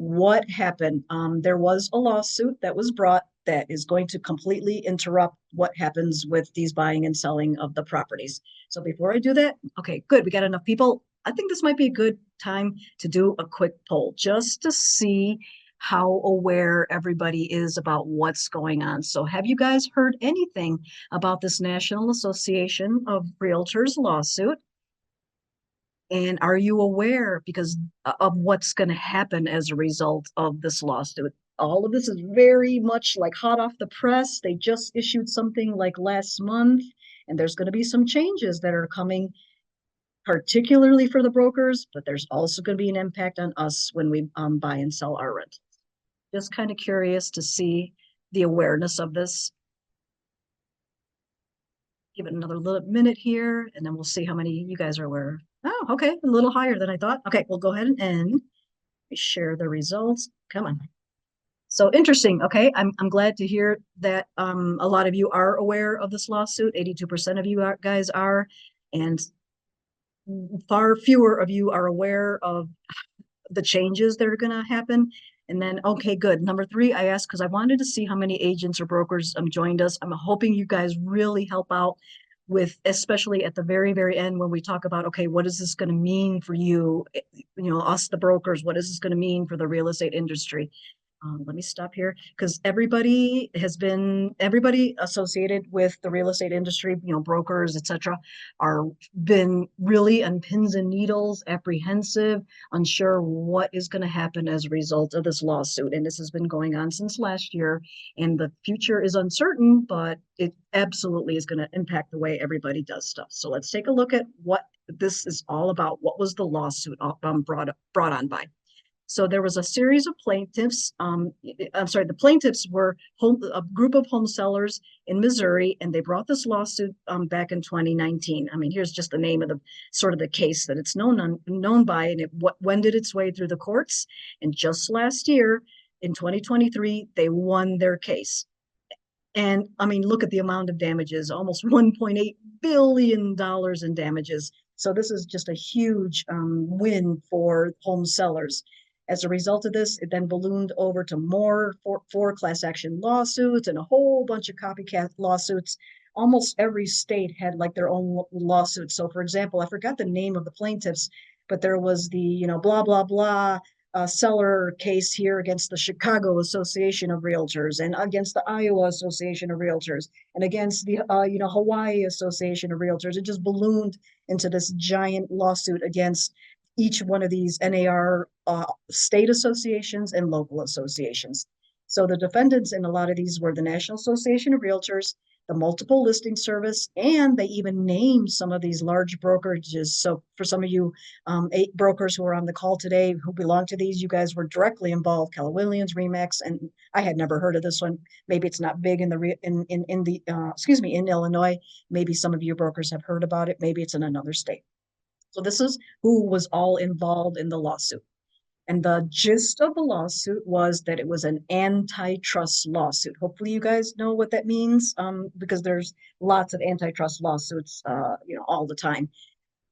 What happened? There was a lawsuit that was brought that is going to completely interrupt what happens with these buying and selling of the properties. So before I do that, okay, good. We got enough people. I think this might be a good time to do a quick poll just to see how aware everybody is about what's going on. So have you guys heard anything about this National Association of Realtors lawsuit? And are you aware because of what's going to happen as a result of this lawsuit? All of this is very much like hot off the press. They just issued something like last month, and there's going to be some changes that are coming, particularly for the brokers, but there's also going to be an impact on us when we buy and sell our rent. Just kind of curious to see the awareness of this. Give it another little minute here, and then we'll see how many you guys are aware. Oh, okay, a little higher than I thought. Okay, we'll go ahead and end. Share the results. Come on. So interesting. Okay, I'm glad to hear that a lot of you are aware of this lawsuit. 82% of you guys are, and far fewer of you are aware of the changes that are going to happen. And then, okay, good. Number three, I asked because I wanted to see how many agents or brokers joined us. I'm hoping you guys really help out with, especially at the very, very end when we talk about, okay, what is this going to mean for you, us, the brokers, what is this going to mean for the real estate industry? Let me stop here because everybody associated with the real estate industry, brokers, etc., are been really on pins and needles, apprehensive, unsure what is going to happen as a result of this lawsuit. And this has been going on since last year, and the future is uncertain, but it absolutely is going to impact the way everybody does stuff. So let's take a look at what this is all about. What was the lawsuit brought on by? So there was a series of plaintiffs. The plaintiffs were a group of home sellers in Missouri, and they brought this lawsuit back in 2019. I mean, here's just the name of the sort of the case that it's known by, and it wended its way through the courts. And just last year, in 2023, they won their case. And I mean, look at the amount of damages, almost $1.8 billion in damages. So this is just a huge win for home sellers. As a result of this, it then ballooned over to four class action lawsuits and a whole bunch of copycat lawsuits. Almost every state had like their own lawsuit. So for example, I forgot the name of the plaintiffs, but there was the, blah, blah, blah seller case here against the Chicago Association of Realtors and against the Iowa Association of Realtors and against the Hawaii Association of Realtors. It just ballooned into this giant lawsuit against each one of these NAR state associations and local associations. So the defendants in a lot of these were the National Association of Realtors, the Multiple Listing Service, and they even named some of these large brokerages. So for some of you 8 brokers who are on the call today who belong to these, you guys were directly involved. Keller Williams, Remax, and I had never heard of this one. Maybe it's not big in Illinois. Maybe some of you brokers have heard about it. Maybe it's in another state. So this is who was all involved in the lawsuit. And the gist of the lawsuit was that it was an antitrust lawsuit. Hopefully you guys know what that means because there's lots of antitrust lawsuits, all the time.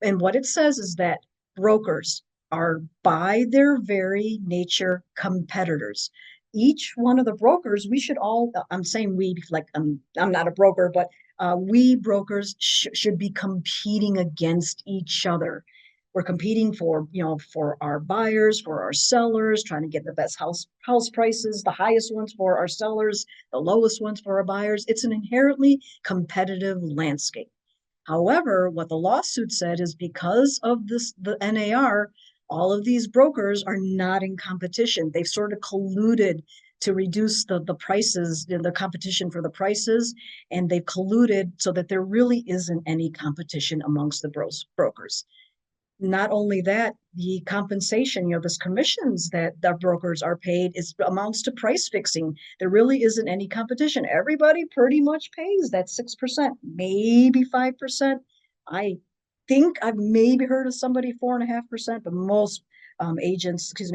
And what it says is that brokers are by their very nature competitors. Each one of the brokers, we should all, I'm saying we, like I'm not a broker, but we brokers should be competing against each other. We're competing for our buyers, for our sellers, trying to get the best house prices, the highest ones for our sellers, the lowest ones for our buyers. It's an inherently competitive landscape. However, what the lawsuit said is because of the NAR, all of these brokers are not in competition. They've sort of colluded to reduce the prices, the competition for the prices, and they've colluded so that there really isn't any competition amongst the brokers. Not only that, the compensation, this commissions that the brokers are paid amounts to price fixing. There really isn't any competition. Everybody pretty much pays that 6%, maybe 5%. I think I've maybe heard of somebody 4.5%, but most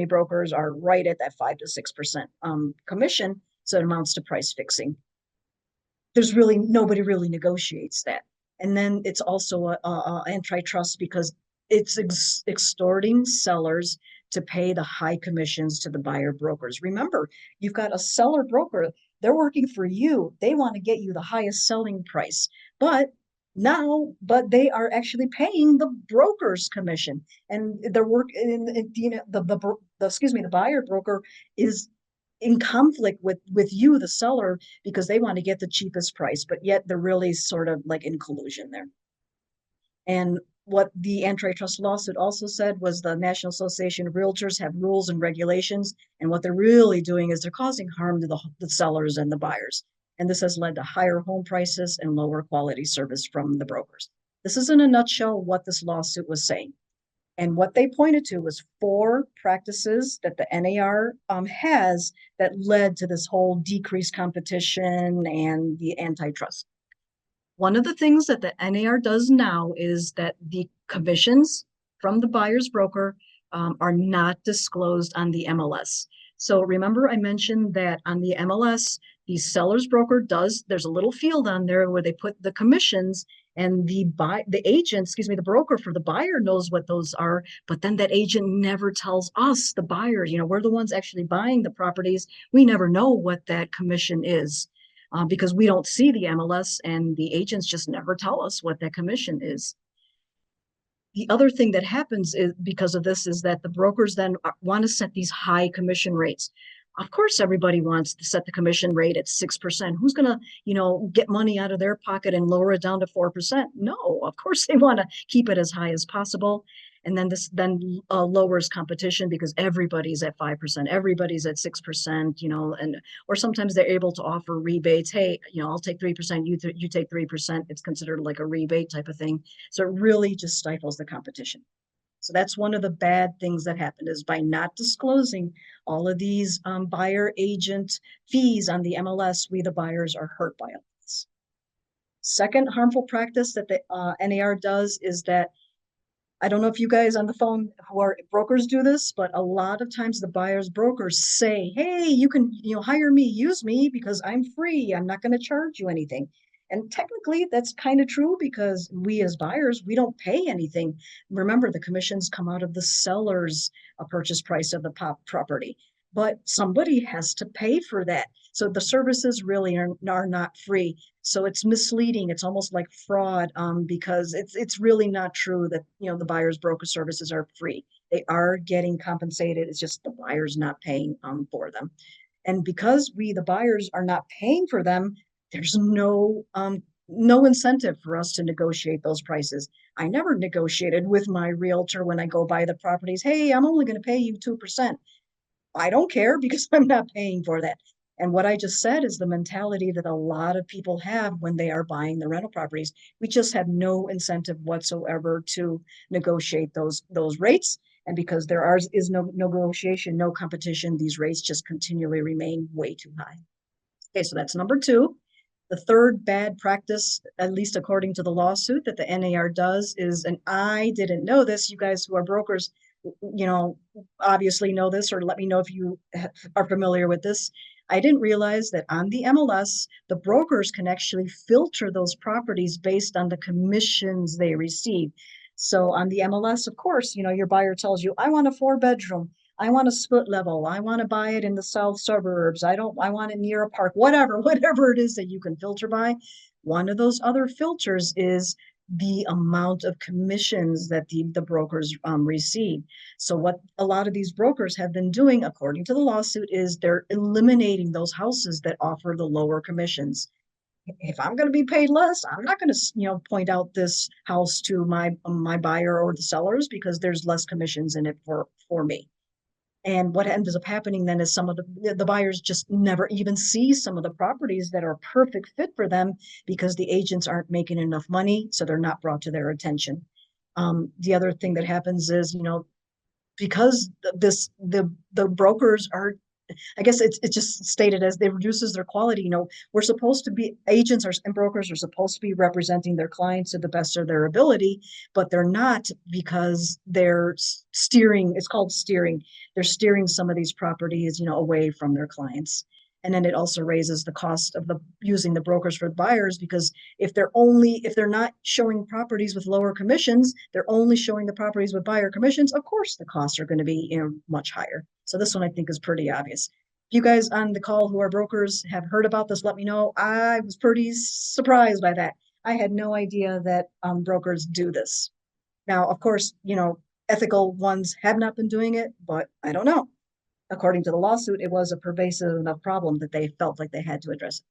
brokers are right at that 5 to 6% commission. So it amounts to price fixing. There's really nobody really negotiates that. And then it's also a antitrust because it's extorting sellers to pay the high commissions to the buyer brokers. Remember, you've got a seller broker, they're working for you. They want to get you the highest selling price, but they are actually paying the broker's commission, and they're working, you know, the buyer broker is in conflict with you, the seller, because they want to get the cheapest price, but yet they're really sort of like in collusion there. And what the antitrust lawsuit also said was the National Association of Realtors have rules and regulations, and what they're really doing is they're causing harm to the sellers and the buyers. And this has led to higher home prices and lower quality service from the brokers. This is in a nutshell what this lawsuit was saying. And what they pointed to was 4 practices that the NAR has that led to this whole decreased competition and the antitrust. One of the things that the NAR does now is that the commissions from the buyer's broker are not disclosed on the MLS. So remember I mentioned that on the MLS, the seller's broker there's a little field on there where they put the commissions, and the agent, excuse me, the broker for the buyer knows what those are, but then that agent never tells us, the buyers, you know, we're the ones actually buying the properties. We never know what that commission is. Because we don't see the MLS, and the agents just never tell us what that commission is. The other thing that happens is because of this is that the brokers then want to set these high commission rates. Of course, everybody wants to set the commission rate at 6%. Who's going to, you know, get money out of their pocket and lower it down to 4%? No, of course they want to keep it as high as possible. And then this lowers competition because everybody's at 5%, everybody's at 6%, you know, or sometimes they're able to offer rebates. Hey, you know, I'll take 3%, you take 3%. It's considered like a rebate type of thing. So it really just stifles the competition. So that's one of the bad things that happened, is by not disclosing all of these buyer agent fees on the MLS, we, the buyers, are hurt by all this. Second harmful practice that the NAR does is that, I don't know if you guys on the phone who are brokers do this, but a lot of times the buyer's brokers say, hey, you can, you know, hire me, use me because I'm free. I'm not going to charge you anything. And technically that's kind of true because we as buyers, we don't pay anything. Remember, the commissions come out of the seller's purchase price of the property, but somebody has to pay for that. So the services really are not free. So it's misleading. It's almost like fraud because it's really not true that, you know, the buyer's broker services are free. They are getting compensated. It's just the buyer's not paying for them. And because we, the buyers, are not paying for them, there's no incentive for us to negotiate those prices. I never negotiated with my realtor when I go buy the properties. Hey, I'm only going to pay you 2%. I don't care because I'm not paying for that. And what I just said is the mentality that a lot of people have when they are buying the rental properties. We just have no incentive whatsoever to negotiate those rates. And because there is no negotiation, no competition, these rates just continually remain way too high. Okay, so that's number 2. The third bad practice, at least according to the lawsuit, that the NAR does is, and I didn't know this, you guys who are brokers, you know, obviously know this, or let me know if you are familiar with this. I didn't realize that on the MLS, the brokers can actually filter those properties based on the commissions they receive. So on the MLS, of course, you know, your buyer tells you, I want a 4-bedroom. I want a split level. I want to buy it in the south suburbs. I want it near a park, whatever it is that you can filter by. One of those other filters is the amount of commissions that the brokers receive. So what a lot of these brokers have been doing, according to the lawsuit, is they're eliminating those houses that offer the lower commissions. If I'm going to be paid less, I'm not going to, you know, point out this house to my buyer or the sellers because there's less commissions in it for me. And what ends up happening then is some of the buyers just never even see some of the properties that are a perfect fit for them because the agents aren't making enough money, so they're not brought to their attention. The other thing that happens is, you know, because the brokers are, I guess it's just stated as they reduces their quality. You know, we're supposed to be agents and brokers are supposed to be representing their clients to the best of their ability, but they're not because they're steering. It's called steering. They're steering some of these properties, you know, away from their clients. And then it also raises the cost of using the brokers for the buyers, because if they're not showing properties with lower commissions, they're only showing the properties with buyer commissions, of course the costs are going to be, much higher. So this one I think is pretty obvious. If you guys on the call who are brokers have heard about this, let me know. I was pretty surprised by that. I had no idea that brokers do this. Now, of course, ethical ones have not been doing it, but I don't know. According to the lawsuit, it was a pervasive enough problem that they felt like they had to address it.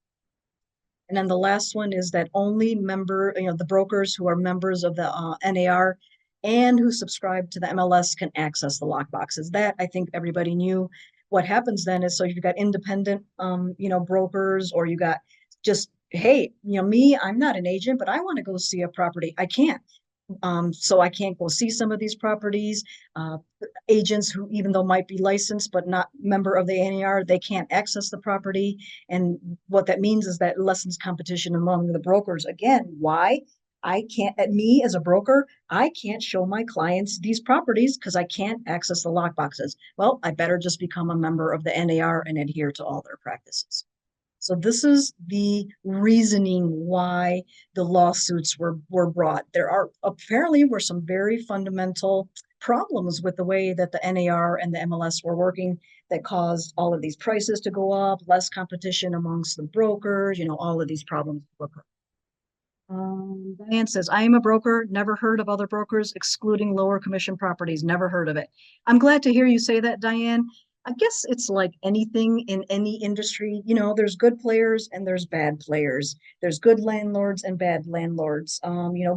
And then the last one is that only the brokers who are members of the NAR and who subscribe to the MLS can access the lockboxes. That I think everybody knew. What happens then is, so you've got independent, brokers, or you got just, hey, me, I'm not an agent, but I want to go see a property. I can't. So I can't go see some of these properties. Agents who, even though might be licensed but not member of the NAR, they can't access the property. And what that means is that it lessens competition among the brokers. Again, why? Me as a broker, I can't show my clients these properties because I can't access the lockboxes. Well, I better just become a member of the NAR and adhere to all their practices. So this is the reasoning why the lawsuits were brought. There apparently were some very fundamental problems with the way that the NAR and the MLS were working that caused all of these prices to go up, less competition amongst the brokers, all of these problems occur. Diane says, I am a broker, never heard of other brokers excluding lower commission properties, never heard of it. I'm glad to hear you say that, Diane. I guess it's like anything in any industry, there's good players and there's bad players. There's good landlords and bad landlords,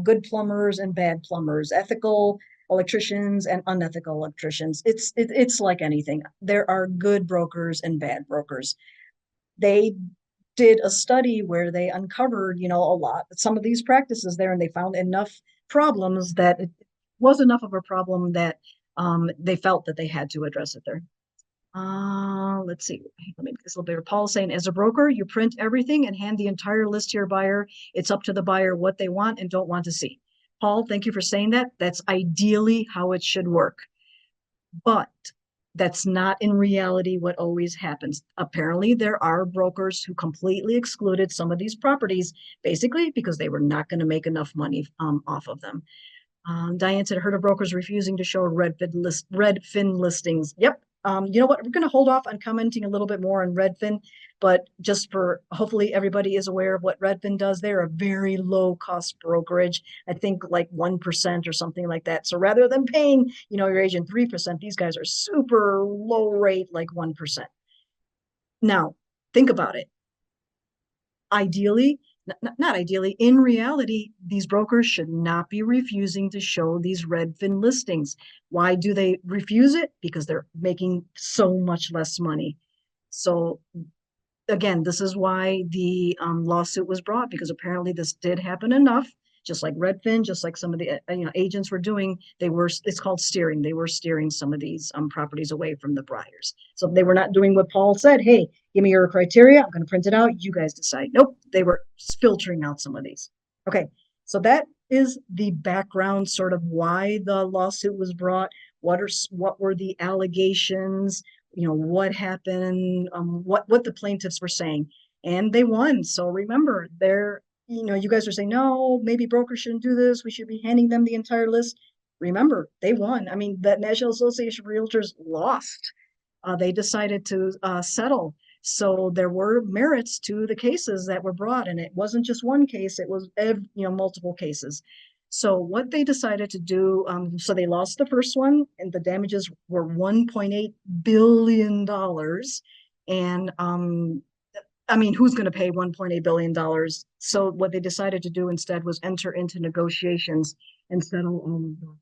good plumbers and bad plumbers, ethical electricians and unethical electricians. It's like anything. There are good brokers and bad brokers. They did a study where they uncovered, some of these practices there, and they found enough problems that it was enough of a problem that they felt that they had to address it there. Let's see. Let me make this a little bigger. Paul saying, as a broker, you print everything and hand the entire list to your buyer. It's up to the buyer what they want and don't want to see. Paul, thank you for saying that. That's ideally how it should work. But that's not in reality what always happens. Apparently, there are brokers who completely excluded some of these properties, basically because they were not going to make enough money off of them. Diane said, heard of brokers refusing to show Redfin listings. Yep. You know what? We're going to hold off on commenting a little bit more on Redfin, but just for hopefully everybody is aware of what Redfin does. They're a very low cost brokerage. I think like 1% or something like that. So rather than paying, your agent 3%, these guys are super low rate, like 1%. Now, think about it. Ideally, not ideally, in reality, these brokers should not be refusing to show these Redfin listings. Why do they refuse it? Because they're making so much less money. So again, this is why the lawsuit was brought, because apparently this did happen enough, just like Redfin, just like some of the agents were doing. It's called steering. They were steering some of these properties away from the buyers. So they were not doing what Paul said. Hey, give me your criteria. I'm going to print it out. You guys decide. Nope. They were filtering out some of these. Okay. So that is the background, sort of why the lawsuit was brought. What were the allegations? What happened? What the plaintiffs were saying, and they won. So remember, you guys are saying, no, maybe brokers shouldn't do this. We should be handing them the entire list. Remember, they won. I mean, the National Association of Realtors lost. They decided to settle. So there were merits to the cases that were brought, and it wasn't just one case. It was, multiple cases. So what they decided to do, so they lost the first one, and the damages were $1.8 billion. And who's going to pay $1.8 billion? So what they decided to do instead was enter into negotiations and settle all of